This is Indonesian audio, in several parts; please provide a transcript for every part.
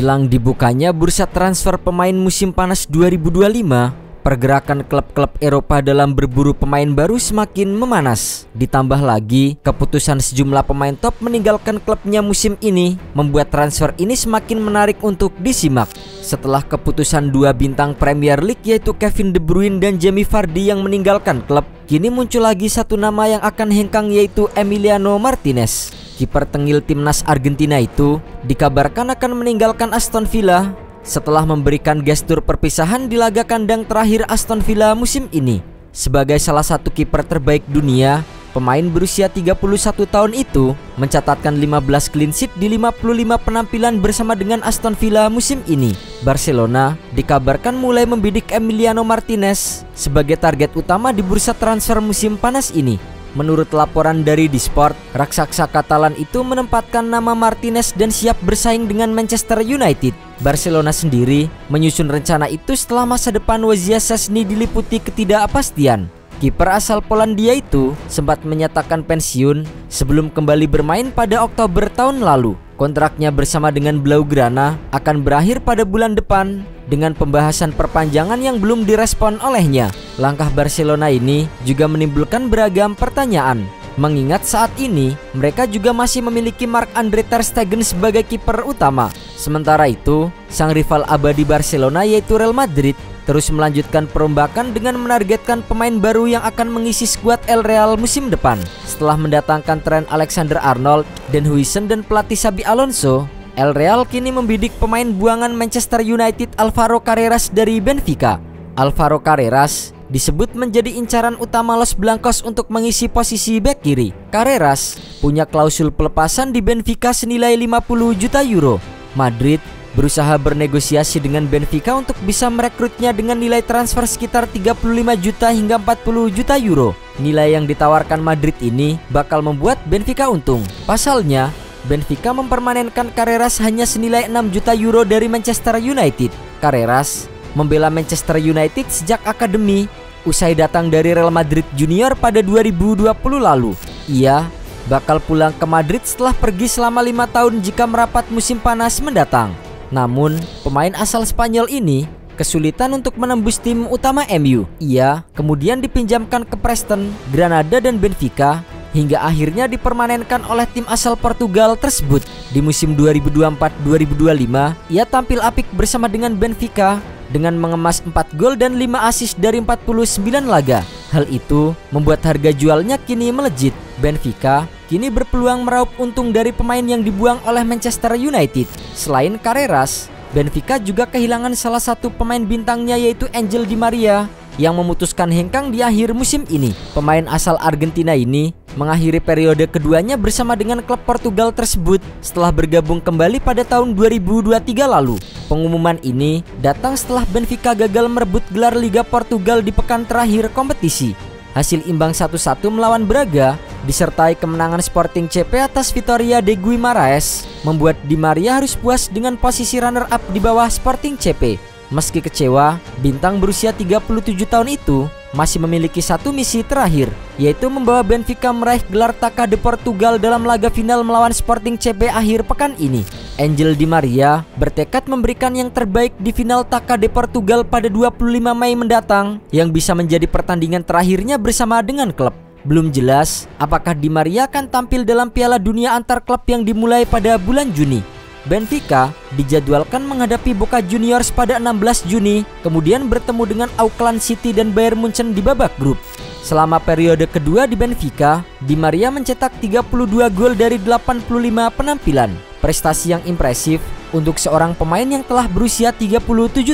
Jelang dibukanya bursa transfer pemain musim panas 2025, pergerakan klub-klub Eropa dalam berburu pemain baru semakin memanas. Ditambah lagi, keputusan sejumlah pemain top meninggalkan klubnya musim ini membuat transfer ini semakin menarik untuk disimak. Setelah keputusan dua bintang Premier League yaitu Kevin De Bruyne dan Jamie Vardy yang meninggalkan klub, kini muncul lagi satu nama yang akan hengkang yaitu Emiliano Martinez. Kiper tengil timnas Argentina itu dikabarkan akan meninggalkan Aston Villa setelah memberikan gestur perpisahan di laga kandang terakhir Aston Villa musim ini. Sebagai salah satu kiper terbaik dunia, pemain berusia 31 tahun itu mencatatkan 15 clean sheet di 55 penampilan bersama dengan Aston Villa musim ini. Barcelona dikabarkan mulai membidik Emiliano Martinez sebagai target utama di bursa transfer musim panas ini. Menurut laporan dari Disport, raksasa Katalan itu menempatkan nama Martinez dan siap bersaing dengan Manchester United. Barcelona sendiri menyusun rencana itu setelah masa depan Wojciech Szczesny diliputi ketidakpastian. Kiper asal Polandia itu sempat menyatakan pensiun sebelum kembali bermain pada Oktober tahun lalu. Kontraknya bersama dengan Blaugrana akan berakhir pada bulan depan dengan pembahasan perpanjangan yang belum direspon olehnya. Langkah Barcelona ini juga menimbulkan beragam pertanyaan, mengingat saat ini mereka juga masih memiliki Marc-Andre ter Stegen sebagai kiper utama. Sementara itu, sang rival abadi Barcelona yaitu Real Madrid terus melanjutkan perombakan dengan menargetkan pemain baru yang akan mengisi skuad El Real musim depan. Setelah mendatangkan Trent Alexander-Arnold, Dan Huijsen dan pelatih Xabi Alonso, El Real kini membidik pemain buangan Manchester United Alvaro Carreras dari Benfica. Alvaro Carreras disebut menjadi incaran utama Los Blancos untuk mengisi posisi bek kiri. Carreras punya klausul pelepasan di Benfica senilai 50 juta euro. Madrid berusaha bernegosiasi dengan Benfica untuk bisa merekrutnya dengan nilai transfer sekitar 35 juta hingga 40 juta euro. Nilai yang ditawarkan Madrid ini bakal membuat Benfica untung. Pasalnya, Benfica mempermanenkan Carreras hanya senilai 6 juta euro dari Manchester United. Carreras membela Manchester United sejak akademi usai datang dari Real Madrid Junior pada 2020 lalu. Ia bakal pulang ke Madrid setelah pergi selama 5 tahun jika merapat musim panas mendatang. Namun, pemain asal Spanyol ini kesulitan untuk menembus tim utama MU. Ia kemudian dipinjamkan ke Preston, Granada dan Benfica hingga akhirnya dipermanenkan oleh tim asal Portugal tersebut. Di musim 2024-2025, ia tampil apik bersama dengan Benfica dengan mengemas 4 gol dan 5 assist dari 49 laga. Hal itu membuat harga jualnya kini melejit. Benfica kini berpeluang meraup untung dari pemain yang dibuang oleh Manchester United. Selain Carreras, Benfica juga kehilangan salah satu pemain bintangnya yaitu Angel Di Maria yang memutuskan hengkang di akhir musim ini. Pemain asal Argentina ini mengakhiri periode keduanya bersama dengan klub Portugal tersebut setelah bergabung kembali pada tahun 2023 lalu. Pengumuman ini datang setelah Benfica gagal merebut gelar Liga Portugal di pekan terakhir kompetisi. Hasil imbang 1-1 melawan Braga disertai kemenangan Sporting CP atas Vitória de Guimarães membuat Di Maria harus puas dengan posisi runner-up di bawah Sporting CP. Meski kecewa, bintang berusia 37 tahun itu masih memiliki satu misi terakhir, yaitu membawa Benfica meraih gelar Taça de Portugal dalam laga final melawan Sporting CP akhir pekan ini. Angel Di Maria bertekad memberikan yang terbaik di final Taça de Portugal pada 25 Mei mendatang yang bisa menjadi pertandingan terakhirnya bersama dengan klub. Belum jelas apakah Di Maria akan tampil dalam Piala Dunia antar klub yang dimulai pada bulan Juni. Benfica dijadwalkan menghadapi Boca Juniors pada 16 Juni, kemudian bertemu dengan Auckland City dan Bayern Munchen di babak grup. Selama periode kedua di Benfica, Di Maria mencetak 32 gol dari 85 penampilan. Prestasi yang impresif untuk seorang pemain yang telah berusia 37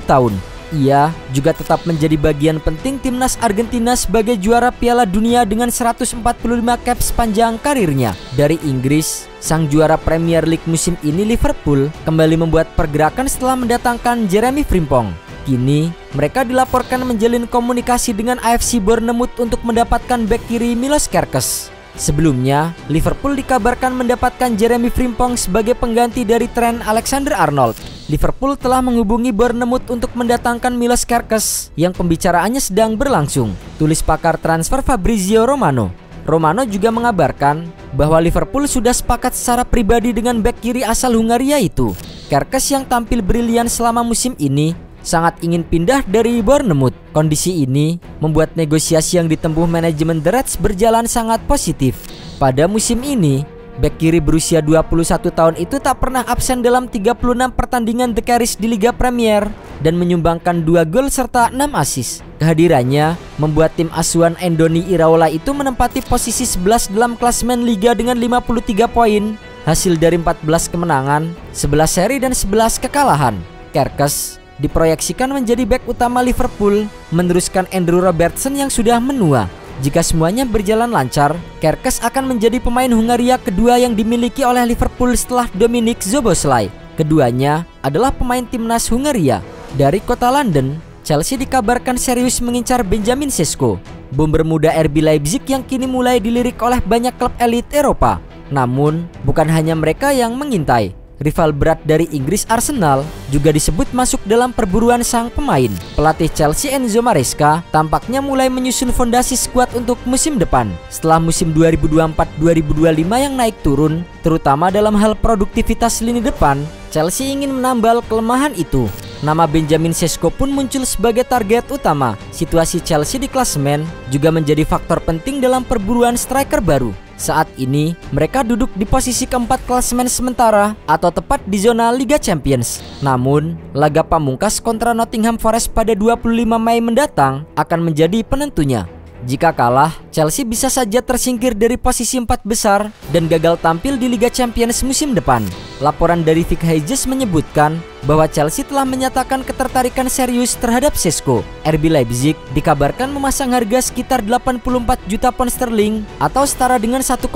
tahun. Ia juga tetap menjadi bagian penting timnas Argentina sebagai juara Piala Dunia dengan 145 cap sepanjang karirnya. Dari Inggris, sang juara Premier League musim ini Liverpool kembali membuat pergerakan setelah mendatangkan Jeremy Frimpong. Kini, mereka dilaporkan menjalin komunikasi dengan AFC Bournemouth untuk mendapatkan bek kiri Milos Kerkez. Sebelumnya, Liverpool dikabarkan mendapatkan Jeremy Frimpong sebagai pengganti dari Trent Alexander-Arnold. Liverpool telah menghubungi Bournemouth untuk mendatangkan Milos Kerkez yang pembicaraannya sedang berlangsung, tulis pakar transfer Fabrizio Romano. Romano juga mengabarkan bahwa Liverpool sudah sepakat secara pribadi dengan bek kiri asal Hungaria itu. Kerkes yang tampil brilian selama musim ini sangat ingin pindah dari Bournemouth. Kondisi ini membuat negosiasi yang ditempuh manajemen The Reds berjalan sangat positif. Pada musim ini, bek kiri berusia 21 tahun itu tak pernah absen dalam 36 pertandingan The Carries di Liga Premier dan menyumbangkan 2 gol serta 6 assist. Kehadirannya membuat tim asuhan Andoni Iraola itu menempati posisi 11 dalam klasemen Liga dengan 53 poin, hasil dari 14 kemenangan, 11 seri dan 11 kekalahan. Kerkes diproyeksikan menjadi bek utama Liverpool, meneruskan Andrew Robertson yang sudah menua. Jika semuanya berjalan lancar, Kerkes akan menjadi pemain Hungaria kedua yang dimiliki oleh Liverpool setelah Dominik Szoboszlai. Keduanya adalah pemain timnas Hungaria. Dari kota London, Chelsea dikabarkan serius mengincar Benjamin Sesko, bomber muda RB Leipzig yang kini mulai dilirik oleh banyak klub elit Eropa. Namun, bukan hanya mereka yang mengintai. Rival berat dari Inggris, Arsenal, juga disebut masuk dalam perburuan sang pemain. Pelatih Chelsea Enzo Maresca tampaknya mulai menyusun fondasi skuad untuk musim depan. Setelah musim 2024-2025 yang naik turun, terutama dalam hal produktivitas lini depan, Chelsea ingin menambal kelemahan itu. Nama Benjamin Sesko pun muncul sebagai target utama. Situasi Chelsea di klasemen juga menjadi faktor penting dalam perburuan striker baru. Saat ini, mereka duduk di posisi keempat klasemen sementara atau tepat di zona Liga Champions. Namun, laga pamungkas kontra Nottingham Forest pada 25 Mei mendatang akan menjadi penentunya. Jika kalah, Chelsea bisa saja tersingkir dari posisi 4 besar dan gagal tampil di Liga Champions musim depan. Laporan dari Vic Hayes menyebutkan bahwa Chelsea telah menyatakan ketertarikan serius terhadap Sesko. RB Leipzig dikabarkan memasang harga sekitar 84 juta pound sterling atau setara dengan 1,7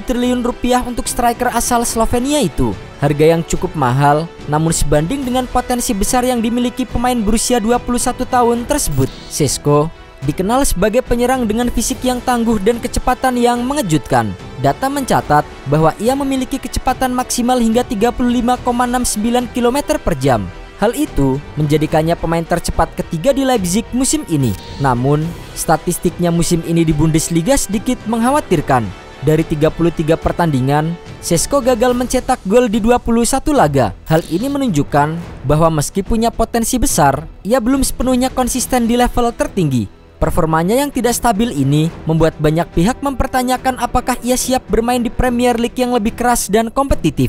triliun rupiah untuk striker asal Slovenia itu. Harga yang cukup mahal, namun sebanding dengan potensi besar yang dimiliki pemain berusia 21 tahun tersebut. Sesko dikenal sebagai penyerang dengan fisik yang tangguh dan kecepatan yang mengejutkan. Data mencatat bahwa ia memiliki kecepatan maksimal hingga 35,69 km per jam. Hal itu menjadikannya pemain tercepat ketiga di Leipzig musim ini. Namun, statistiknya musim ini di Bundesliga sedikit mengkhawatirkan. Dari 33 pertandingan, Sesko gagal mencetak gol di 21 laga. Hal ini menunjukkan bahwa meski punya potensi besar, ia belum sepenuhnya konsisten di level tertinggi. Performanya yang tidak stabil ini membuat banyak pihak mempertanyakan apakah ia siap bermain di Premier League yang lebih keras dan kompetitif.